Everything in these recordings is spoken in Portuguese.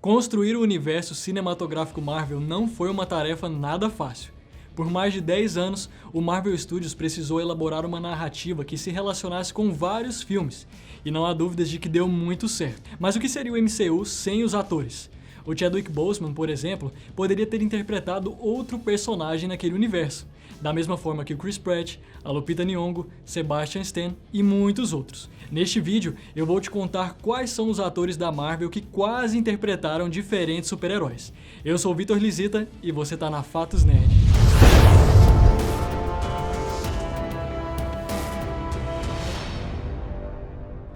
Construir o universo cinematográfico Marvel não foi uma tarefa nada fácil. Por mais de 10 anos, o Marvel Studios precisou elaborar uma narrativa que se relacionasse com vários filmes, e não há dúvidas de que deu muito certo. Mas o que seria o MCU sem os atores? O Chadwick Boseman, por exemplo, poderia ter interpretado outro personagem naquele universo, da mesma forma que o Chris Pratt, a Lupita Nyong'o, Sebastian Stan e muitos outros. Neste vídeo, eu vou te contar quais são os atores da Marvel que quase interpretaram diferentes super-heróis. Eu sou o Vitor Lisita e você tá na Fatos Nerd.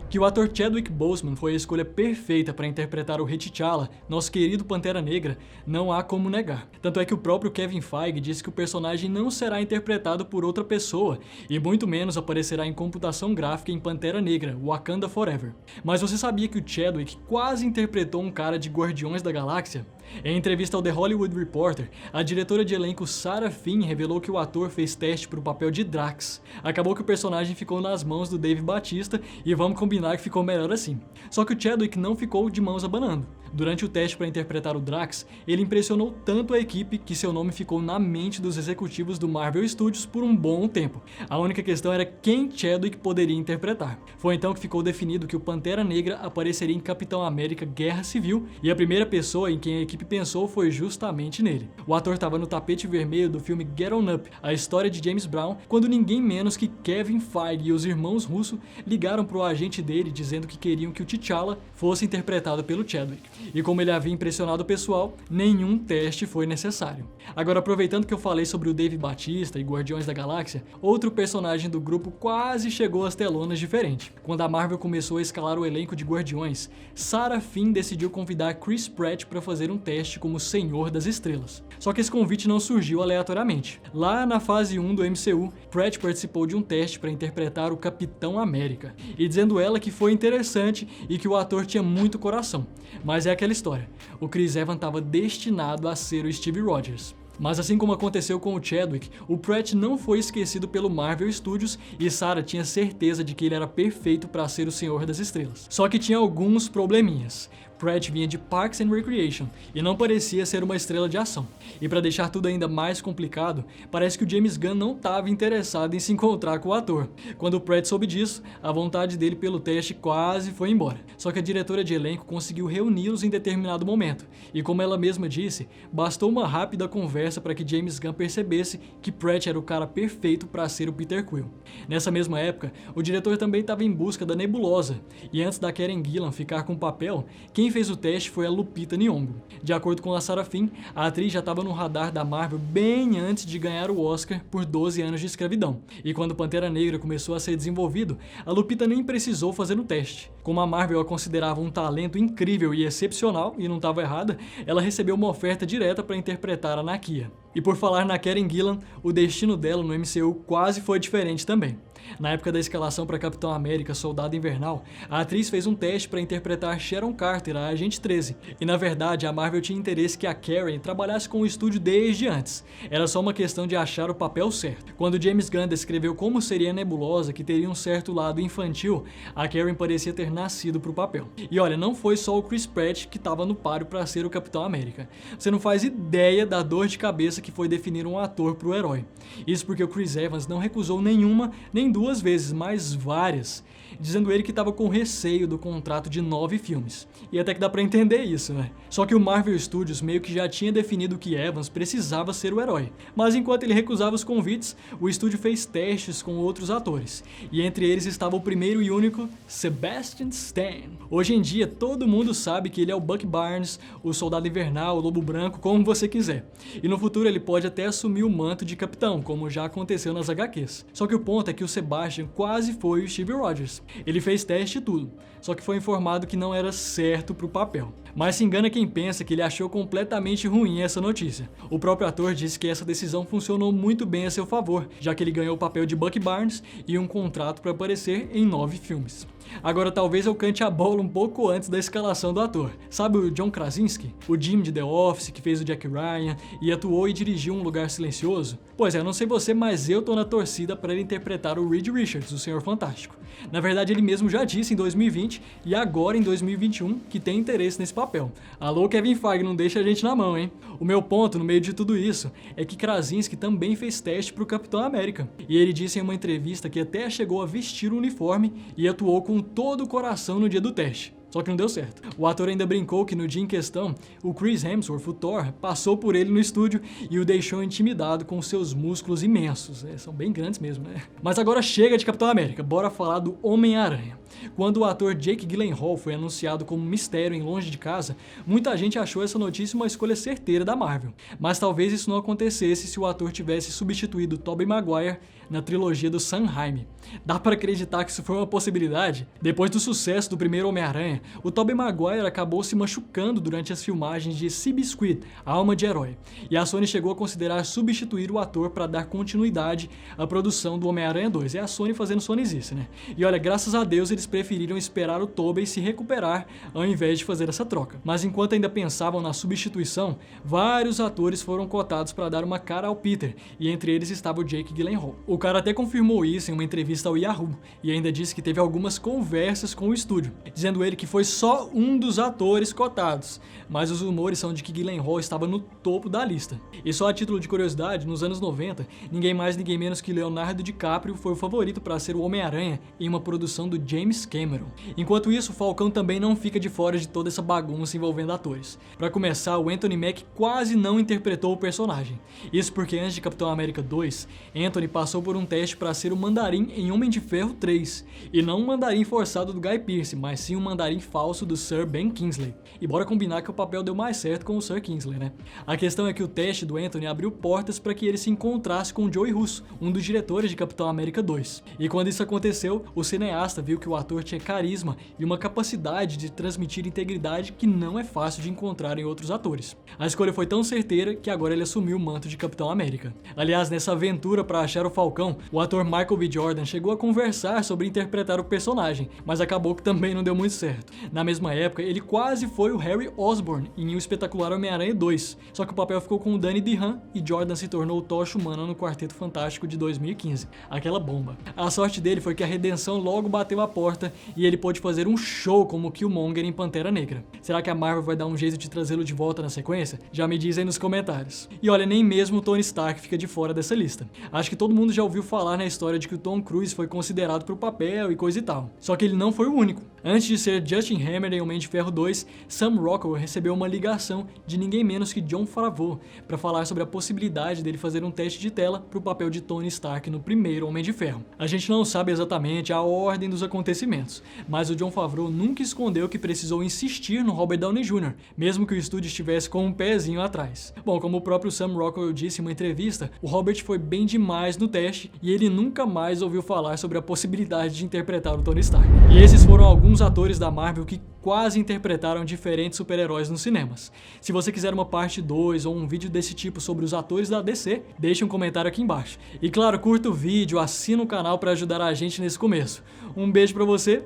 Que o ator Chadwick Boseman foi a escolha perfeita para interpretar o Rei T'Challa, nosso querido Pantera Negra, não há como negar. Tanto é que o próprio Kevin Feige disse que o personagem não será interpretado por outra pessoa, e muito menos aparecerá em computação gráfica em Pantera Negra, Wakanda Forever. Mas você sabia que o Chadwick quase interpretou um cara de Guardiões da Galáxia? Em entrevista ao The Hollywood Reporter, a diretora de elenco Sarah Finn revelou que o ator fez teste para o papel de Drax. Acabou que o personagem ficou nas mãos do Dave Bautista e vamos combinar que ficou melhor assim. Só que o Chadwick não ficou de mãos abanando. Durante o teste para interpretar o Drax, ele impressionou tanto a equipe que seu nome ficou na mente dos executivos do Marvel Studios por um bom tempo. A única questão era quem Chadwick poderia interpretar. Foi então que ficou definido que o Pantera Negra apareceria em Capitão América Guerra Civil, e a primeira pessoa em quem a equipe pensou foi justamente nele. O ator estava no tapete vermelho do filme Get On Up, a história de James Brown, quando ninguém menos que Kevin Feige e os irmãos Russo ligaram para o agente dele dizendo que queriam que o T'Challa fosse interpretado pelo Chadwick. E como ele havia impressionado o pessoal, nenhum teste foi necessário. Agora, aproveitando que eu falei sobre o Dave Bautista e Guardiões da Galáxia, outro personagem do grupo quase chegou às telonas diferente. Quando a Marvel começou a escalar o elenco de Guardiões, Sarah Finn decidiu convidar Chris Pratt para fazer um teste como Senhor das Estrelas. Só que esse convite não surgiu aleatoriamente. Lá na fase 1 do MCU, Pratt participou de um teste para interpretar o Capitão América, e dizendo ela que foi interessante e que o ator tinha muito coração. Mas é aquela história, o Chris Evans estava destinado a ser o Steve Rogers. Mas assim como aconteceu com o Chadwick, o Pratt não foi esquecido pelo Marvel Studios e Sarah tinha certeza de que ele era perfeito para ser o Senhor das Estrelas. Só que tinha alguns probleminhas. Pratt vinha de Parks and Recreation e não parecia ser uma estrela de ação. E para deixar tudo ainda mais complicado, parece que o James Gunn não estava interessado em se encontrar com o ator. Quando o Pratt soube disso, a vontade dele pelo teste quase foi embora. Só que a diretora de elenco conseguiu reuni-los em determinado momento. E como ela mesma disse, bastou uma rápida conversa para que James Gunn percebesse que Pratt era o cara perfeito para ser o Peter Quill. Nessa mesma época, o diretor também estava em busca da Nebulosa. E antes da Karen Gillan ficar com o papel, quem fez o teste foi a Lupita Nyong'o. De acordo com a Sarah Finn, a atriz já estava no radar da Marvel bem antes de ganhar o Oscar por 12 anos de escravidão. E quando Pantera Negra começou a ser desenvolvido, a Lupita nem precisou fazer o teste. Como a Marvel a considerava um talento incrível e excepcional, e não estava errada, ela recebeu uma oferta direta para interpretar a Nakia. E por falar na Karen Gillan, o destino dela no MCU quase foi diferente também. Na época da escalação para Capitão América Soldado Invernal, a atriz fez um teste para interpretar Sharon Carter, a Agente 13. E na verdade, a Marvel tinha interesse que a Karen trabalhasse com o estúdio desde antes. Era só uma questão de achar o papel certo. Quando James Gunn descreveu como seria a Nebulosa, que teria um certo lado infantil, a Karen parecia ter nascido para o papel. E olha, não foi só o Chris Pratt que estava no páreo para ser o Capitão América. Você não faz ideia da dor de cabeça que foi definir um ator para o herói. Isso porque o Chris Evans não recusou nenhuma, nem duas vezes, mas várias, dizendo ele que estava com receio do contrato de 9 filmes. E até que dá pra entender isso, né? Só que o Marvel Studios meio que já tinha definido que Evans precisava ser o herói. Mas enquanto ele recusava os convites, o estúdio fez testes com outros atores. E entre eles estava o primeiro e único Sebastian Stan. Hoje em dia, todo mundo sabe que ele é o Bucky Barnes, o Soldado Invernal, o Lobo Branco, como você quiser. E no futuro ele pode até assumir o manto de capitão, como já aconteceu nas HQs. Só que o ponto é que o Sebastian quase foi o Steve Rogers. Ele fez teste e tudo, só que foi informado que não era certo pro papel. Mas se engana quem pensa que ele achou completamente ruim essa notícia. O próprio ator disse que essa decisão funcionou muito bem a seu favor, já que ele ganhou o papel de Bucky Barnes e um contrato para aparecer em 9 filmes. Agora talvez eu cante a bola um pouco antes da escalação do ator. Sabe o John Krasinski? O Jim de The Office, que fez o Jack Ryan e atuou e dirigiu Um Lugar Silencioso? Pois é, eu não sei você, mas eu tô na torcida para ele interpretar o Reed Richards, o Senhor Fantástico. Na verdade, ele mesmo já disse em 2020 e agora em 2021 que tem interesse nesse papel. Alô, Kevin Feige, não deixa a gente na mão, hein? O meu ponto no meio de tudo isso é que Krasinski também fez teste pro Capitão América. E ele disse em uma entrevista que até chegou a vestir o uniforme e atuou com todo o coração no dia do teste. Só que não deu certo. O ator ainda brincou que no dia em questão, o Chris Hemsworth, o Thor, passou por ele no estúdio e o deixou intimidado com seus músculos imensos. São bem grandes mesmo, né? Mas agora chega de Capitão América, bora falar do Homem-Aranha. Quando o ator Jake Gyllenhaal foi anunciado como mistério em Longe de Casa, muita gente achou essa notícia uma escolha certeira da Marvel. Mas talvez isso não acontecesse se o ator tivesse substituído Tobey Maguire na trilogia do Sam Raimi. Dá pra acreditar que isso foi uma possibilidade? Depois do sucesso do primeiro Homem-Aranha, o Tobey Maguire acabou se machucando durante as filmagens de Seabiscuit, Alma de Herói, e a Sony chegou a considerar substituir o ator para dar continuidade à produção do Homem-Aranha 2. É a Sony fazendo Sonyzice, né? E olha, graças a Deus eles preferiram esperar o Tobey se recuperar ao invés de fazer essa troca. Mas enquanto ainda pensavam na substituição, vários atores foram cotados para dar uma cara ao Peter, e entre eles estava o Jake Gyllenhaal. O cara até confirmou isso em uma entrevista ao Yahoo, e ainda disse que teve algumas conversas com o estúdio, dizendo ele que foi só um dos atores cotados, mas os rumores são de que Gyllenhaal estava no topo da lista. E só a título de curiosidade, nos anos 90, ninguém mais ninguém menos que Leonardo DiCaprio foi o favorito para ser o Homem-Aranha em uma produção do James Cameron. Enquanto isso, o Falcão também não fica de fora de toda essa bagunça envolvendo atores. Para começar, o Anthony Mack quase não interpretou o personagem. Isso porque antes de Capitão América 2, Anthony passou por um teste para ser o Mandarim em Homem de Ferro 3, e não um Mandarim forçado do Guy Pearce, mas sim um Mandarim falso do Sir Ben Kingsley. E bora combinar que o papel deu mais certo com o Sir Kingsley, né? A questão é que o teste do Anthony abriu portas para que ele se encontrasse com Joey Russo, um dos diretores de Capitão América 2. E quando isso aconteceu, o cineasta viu que o ator tinha carisma e uma capacidade de transmitir integridade que não é fácil de encontrar em outros atores. A escolha foi tão certeira que agora ele assumiu o manto de Capitão América. Aliás, nessa aventura para achar o Falcão, o ator Michael B. Jordan chegou a conversar sobre interpretar o personagem, mas acabou que também não deu muito certo. Na mesma época, ele quase foi o Harry Osborn em O Espetacular Homem-Aranha 2, só que o papel ficou com o Danny DeHaan e Jordan se tornou o Tocha Humana no Quarteto Fantástico de 2015. Aquela bomba. A sorte dele foi que a redenção logo bateu a porta e ele pôde fazer um show como Killmonger em Pantera Negra. Será que a Marvel vai dar um jeito de trazê-lo de volta na sequência? Já me dizem nos comentários. E olha, nem mesmo o Tony Stark fica de fora dessa lista. Acho que todo mundo já ouviu falar na história de que o Tom Cruise foi considerado pro papel e coisa e tal. Só que ele não foi o único. Antes de ser Justin Hammer em Homem de Ferro 2, Sam Rockwell recebeu uma ligação de ninguém menos que Jon Favreau para falar sobre a possibilidade dele fazer um teste de tela pro papel de Tony Stark no primeiro Homem de Ferro. A gente não sabe exatamente a ordem dos acontecimentos, mas o Jon Favreau nunca escondeu que precisou insistir no Robert Downey Jr., mesmo que o estúdio estivesse com um pezinho atrás. Bom, como o próprio Sam Rockwell disse em uma entrevista, o Robert foi bem demais no teste e ele nunca mais ouviu falar sobre a possibilidade de interpretar o Tony Stark. E esses foram alguns atores da Marvel que quase interpretaram diferentes super-heróis nos cinemas. Se você quiser uma parte 2 ou um vídeo desse tipo sobre os atores da DC, deixe um comentário aqui embaixo. E claro, curta o vídeo, assina o canal para ajudar a gente nesse começo. Um beijo pra você,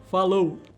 falou!